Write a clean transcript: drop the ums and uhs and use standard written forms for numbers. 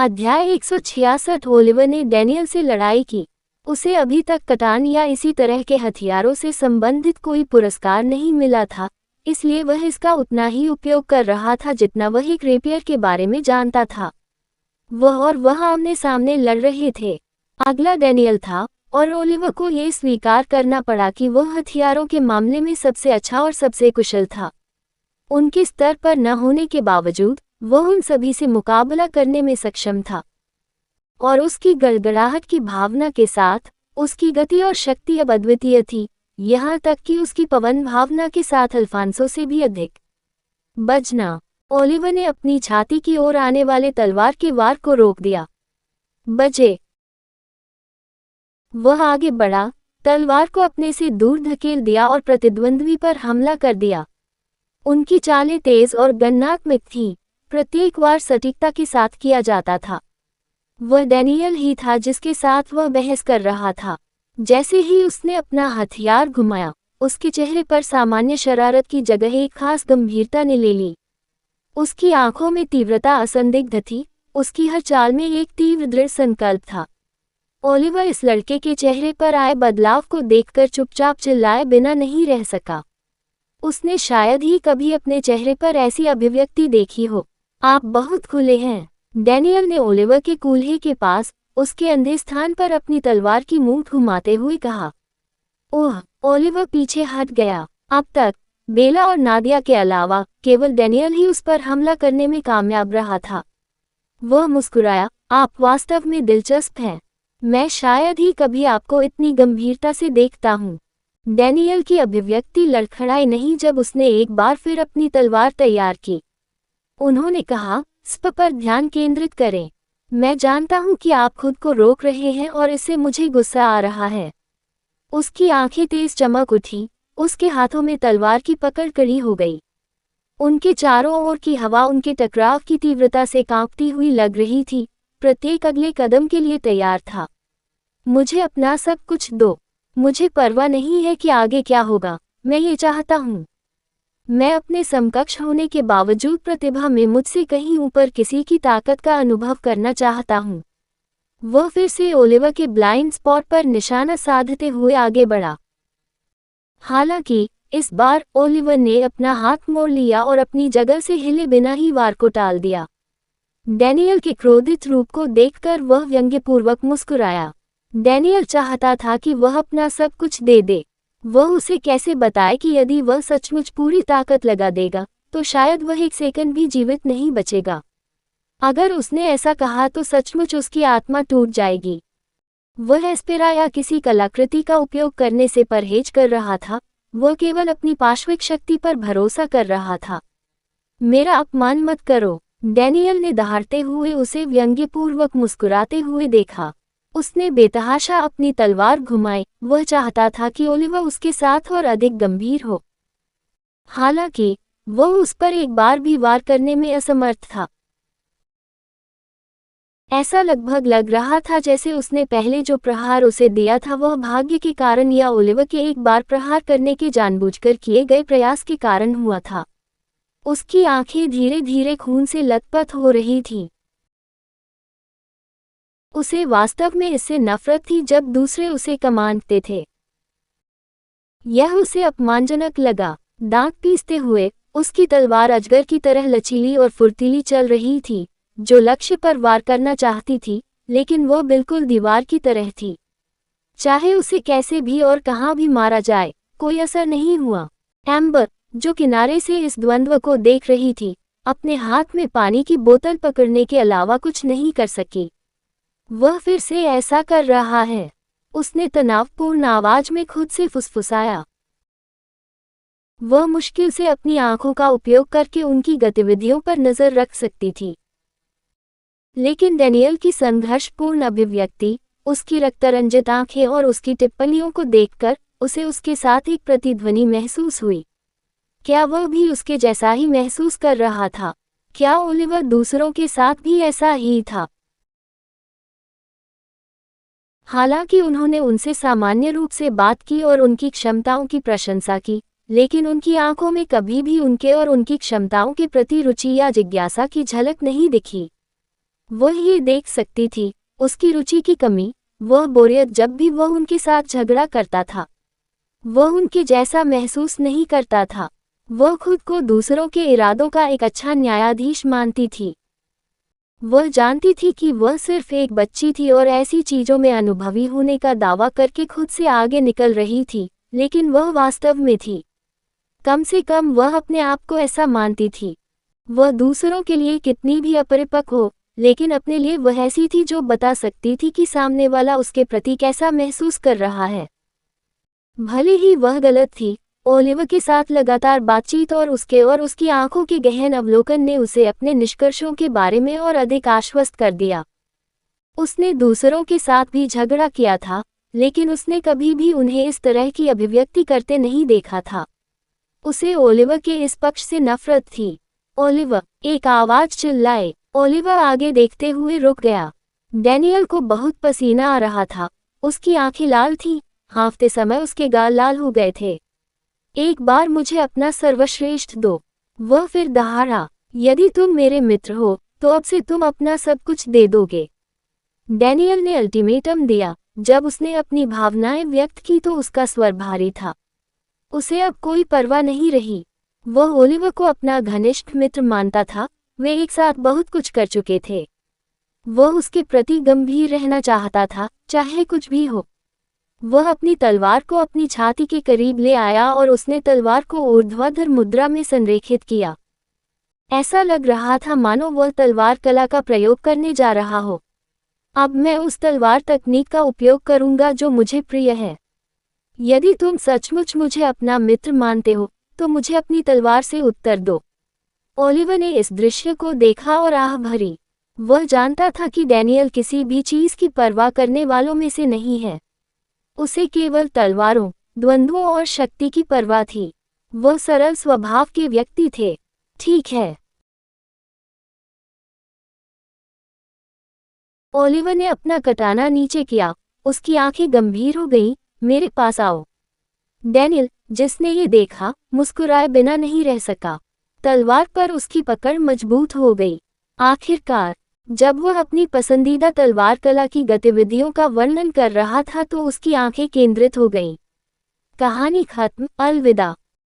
अध्याय 166। ओलिवर ने डैनियल से लड़ाई की। उसे अभी तक कटान या इसी तरह के हथियारों से संबंधित कोई पुरस्कार नहीं मिला था, इसलिए वह इसका उतना ही उपयोग कर रहा था जितना वह एक रेपियर के बारे में जानता था। वह आमने सामने लड़ रहे थे। अगला डैनियल था और ओलिवर को यह स्वीकार करना पड़ा कि वह हथियारों के मामले में सबसे अच्छा और सबसे कुशल था। उनके स्तर पर न होने के बावजूद वह उन सभी से मुकाबला करने में सक्षम था, और उसकी गड़गड़ाहट की भावना के साथ उसकी गति और शक्ति अब अद्वितीय थी, यहाँ तक कि उसकी पवन भावना के साथ अल्फांसो से भी अधिक। बजना। ओलिवर ने अपनी छाती की ओर आने वाले तलवार के वार को रोक दिया। बजे। वह आगे बढ़ा, तलवार को अपने से दूर धकेल दिया और प्रतिद्वंद्वी पर हमला कर दिया। उनकी चालें तेज और गणनात्मक थीं, प्रत्येक वार सटीकता के साथ किया जाता था। वह डैनियल ही था जिसके साथ वह बहस कर रहा था। जैसे ही उसने अपना हथियार घुमाया, उसके चेहरे पर सामान्य शरारत की जगह एक खास गंभीरता ने ले ली। उसकी आंखों में तीव्रता असंदिग्ध थी, उसकी हर चाल में एक तीव्र दृढ़ संकल्प था। ओलिवर इस लड़के के चेहरे पर आए बदलाव को देखकर चुपचाप चिल्लाए बिना नहीं रह सका। उसने शायद ही कभी अपने चेहरे पर ऐसी अभिव्यक्ति देखी हो। आप बहुत खुले हैं, डैनियल ने ओलिवर के कूल्हे के पास उसके अंधे स्थान पर अपनी तलवार की मूठ घुमाते हुए कहा। ओह! ओलिवर पीछे हट गया। अब तक बेला और नादिया के अलावा केवल डैनियल ही उस पर हमला करने में कामयाब रहा था। वह मुस्कुराया। आप वास्तव में दिलचस्प हैं। मैं शायद ही कभी आपको इतनी गंभीरता से देखता हूँ। डैनियल की अभिव्यक्ति लड़खड़ाई नहीं जब उसने एक बार फिर अपनी तलवार तैयार की। उन्होंने कहा, स्प पर ध्यान केंद्रित करें। मैं जानता हूं कि आप खुद को रोक रहे हैं और इससे मुझे गुस्सा आ रहा है। उसकी आंखें तेज चमक उठी, उसके हाथों में तलवार की पकड़ कड़ी हो गई। उनके चारों ओर की हवा उनके टकराव की तीव्रता से कांपती हुई लग रही थी, प्रत्येक अगले कदम के लिए तैयार था। मुझे अपना सब कुछ दो। मुझे परवाह नहीं है कि आगे क्या होगा, मैं ये चाहता हूँ। मैं अपने समकक्ष होने के बावजूद प्रतिभा में मुझसे कहीं ऊपर किसी की ताकत का अनुभव करना चाहता हूँ। वह फिर से ओलिवर के ब्लाइंड स्पॉट पर निशाना साधते हुए आगे बढ़ा। हालांकि इस बार ओलिवर ने अपना हाथ मोड़ लिया और अपनी जगह से हिले बिना ही वार को टाल दिया। डैनियल के क्रोधित रूप को देखकर वह व्यंग्यपूर्वक मुस्कुराया। डैनियल चाहता था कि वह अपना सब कुछ दे दे। वह उसे कैसे बताए कि यदि वह सचमुच पूरी ताकत लगा देगा तो शायद वह एक सेकंड भी जीवित नहीं बचेगा। अगर उसने ऐसा कहा तो सचमुच उसकी आत्मा टूट जाएगी। वह एस्पेरा या किसी कलाकृति का उपयोग करने से परहेज कर रहा था, वह केवल अपनी पाश्विक शक्ति पर भरोसा कर रहा था। मेरा अपमान मत करो, डैनियल ने दहाड़ते हुए उसे व्यंग्यपूर्वक मुस्कुराते हुए देखा। उसने बेतहाशा अपनी तलवार घुमाई। वह चाहता था कि ओलिवर उसके साथ और अधिक गंभीर हो। हालांकि वह उस पर एक बार भी वार करने में असमर्थ था। ऐसा लगभग लग रहा था जैसे उसने पहले जो प्रहार उसे दिया था वह भाग्य के कारण या ओलिवर के एक बार प्रहार करने के जानबूझकर किए गए प्रयास के कारण हुआ था। उसकी आंखें धीरे धीरे खून से लथपथ हो रही थीं। उसे वास्तव में इससे नफरत थी जब दूसरे उसे कमांडते थे। यह उसे अपमानजनक लगा। दांत पीसते हुए उसकी तलवार अजगर की तरह लचीली और फुर्तीली चल रही थी, जो लक्ष्य पर वार करना चाहती थी, लेकिन वह बिल्कुल दीवार की तरह थी। चाहे उसे कैसे भी और कहाँ भी मारा जाए, कोई असर नहीं हुआ। एम्बर, जो किनारे से इस द्वंद्व को देख रही थी, अपने हाथ में पानी की बोतल पकड़ने के अलावा कुछ नहीं कर सकी। वह फिर से ऐसा कर रहा है, उसने तनावपूर्ण आवाज में खुद से फुसफुसाया। वह मुश्किल से अपनी आंखों का उपयोग करके उनकी गतिविधियों पर नजर रख सकती थी, लेकिन डैनियल की संघर्षपूर्ण अभिव्यक्ति, उसकी रक्तरंजित आंखें और उसकी टिप्पणियों को देखकर उसे उसके साथ एक प्रतिध्वनि महसूस हुई। क्या वह भी उसके जैसा ही महसूस कर रहा था? क्या ओलिवर दूसरों के साथ भी ऐसा ही था? हालांकि उन्होंने उनसे सामान्य रूप से बात की और उनकी क्षमताओं की प्रशंसा की, लेकिन उनकी आंखों में कभी भी उनके और उनकी क्षमताओं के प्रति रुचि या जिज्ञासा की झलक नहीं दिखी। वह ये देख सकती थी, उसकी रुचि की कमी, वह बोरियत जब भी वह उनके साथ झगड़ा करता था। वह उनके जैसा महसूस नहीं करता था। वह खुद को दूसरों के इरादों का एक अच्छा न्यायाधीश मानती थी। वह जानती थी कि वह सिर्फ एक बच्ची थी और ऐसी चीजों में अनुभवी होने का दावा करके खुद से आगे निकल रही थी, लेकिन वह वास्तव में थी। कम से कम वह अपने आप को ऐसा मानती थी। वह दूसरों के लिए कितनी भी अपरिपक्व हो, लेकिन अपने लिए वह ऐसी थी जो बता सकती थी कि सामने वाला उसके प्रति कैसा महसूस कर रहा है। भले ही वह गलत थी, ओलिवर के साथ लगातार बातचीत और उसकी आंखों के गहन अवलोकन ने उसे अपने निष्कर्षों के बारे में और अधिक आश्वस्त कर दिया। उसने दूसरों के साथ भी झगड़ा किया था, लेकिन उसने कभी भी उन्हें इस तरह की अभिव्यक्ति करते नहीं देखा था। उसे ओलिवर के इस पक्ष से नफरत थी। ओलिवर, एक आवाज चिल्लाए। ओलिवर आगे देखते हुए रुक गया। डैनियल को बहुत पसीना आ रहा था। उसकी आंखें लाल थीं, हाँफते समय उसके गाल लाल हो गए थे। एक बार मुझे अपना सर्वश्रेष्ठ दो, वह फिर दहाड़ा। यदि तुम मेरे मित्र हो, तो अब से तुम अपना सब कुछ दे दोगे। डैनियल ने अल्टीमेटम दिया। जब उसने अपनी भावनाएं व्यक्त की तो उसका स्वर भारी था। उसे अब कोई परवाह नहीं रही। वह ओलिवर को अपना घनिष्ठ मित्र मानता था, वे एक साथ बहुत कुछ कर चुके थे। वह उसके प्रति गंभीर रहना चाहता था, चाहे कुछ भी हो। वह अपनी तलवार को अपनी छाती के करीब ले आया और उसने तलवार को ऊर्ध्वाधर मुद्रा में संरेखित किया। ऐसा लग रहा था मानो वह तलवार कला का प्रयोग करने जा रहा हो। अब मैं उस तलवार तकनीक का उपयोग करूंगा जो मुझे प्रिय है। यदि तुम सचमुच मुझे अपना मित्र मानते हो, तो मुझे अपनी तलवार से उत्तर दो। ओलिवर ने इस दृश्य को देखा और आह भरी। वह जानता था कि डैनियल किसी भी चीज की परवाह करने वालों में से नहीं है। उसे केवल तलवारों, द्वंद्वों और शक्ति की परवाह थी। वह सरल स्वभाव के व्यक्ति थे। ठीक है। ओलिवर ने अपना कटाना नीचे किया। उसकी आंखें गंभीर हो गईं। मेरे पास आओ। डैनियल, जिसने ये देखा, मुस्कुराए बिना नहीं रह सका। तलवार पर उसकी पकड़ मजबूत हो गई। आखिरकार, जब वह अपनी पसंदीदा तलवार कला की गतिविधियों का वर्णन कर रहा था तो उसकी आंखें केंद्रित हो गईं। कहानी खत्म। अलविदा।